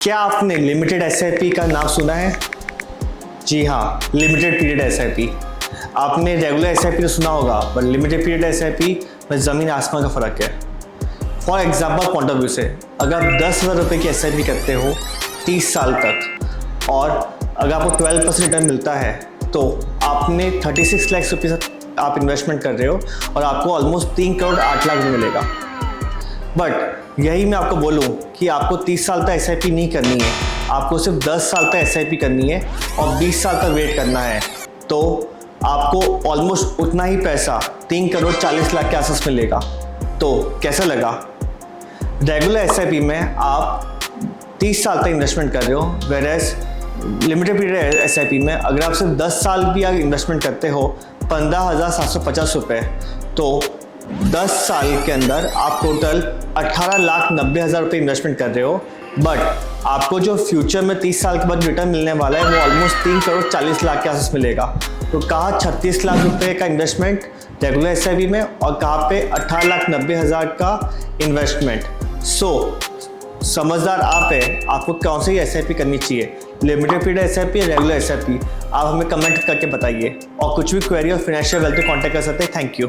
क्या आपने limited SIP का नाम सुना है? जी हाँ, लिमिटेड पीरियड एसआईपी। आपने रेगुलर एसआईपी तो सुना होगा, पर लिमिटेड पीरियड एसआईपी में ज़मीन आसमान का फ़र्क है। For example point of view से, अगर आप 10,000 रुपये की एसआईपी करते हो 30 साल तक और अगर आपको 12% रिटर्न मिलता है तो आपने 36 लाख रुपये आप इन्वेस्टमेंट कर रहे हो और आपको ऑलमोस्ट 3 करोड़ 8 लाख रुपये मिलेगा। बट यही मैं आपको बोलूं कि आपको 30 साल तक एसआईपी नहीं करनी है, आपको सिर्फ 10 साल तक एसआईपी करनी है और 20 साल तक वेट करना है, तो आपको ऑलमोस्ट उतना ही पैसा 3 करोड़ 40 लाख के आसपास मिलेगा। तो कैसा लगा? रेगुलर एसआईपी में आप 30 साल तक इन्वेस्टमेंट कर रहे हो, वेरएज लिमिटेड पीरियड एसआईपी में अगर आप सिर्फ 10 साल भी अगर इन्वेस्टमेंट करते हो 15,750 रुपये, तो 10 साल के अंदर आप टोटल 18,90,000 रुपये इन्वेस्टमेंट कर रहे हो। बट आपको जो फ्यूचर में 30 साल के बाद रिटर्न मिलने वाला है वो ऑलमोस्ट 3 करोड़ 40 लाख के आसपास मिलेगा। तो कहाँ 36 लाख रुपये का इन्वेस्टमेंट रेगुलर एसआईपी में और कहाँ पे 18,90,000 का इन्वेस्टमेंट। समझदार आप है, आपको कौन सी एसआईपी करनी चाहिए, लिमिटेड पीरियड एसआईपी या रेगुलर एसआईपी? आप हमें कमेंट करके बताइए और कुछ भी क्वेरी और फाइनेंशियल वेल्थ पे कॉन्टैक्ट कर सकते हैं। Thank you.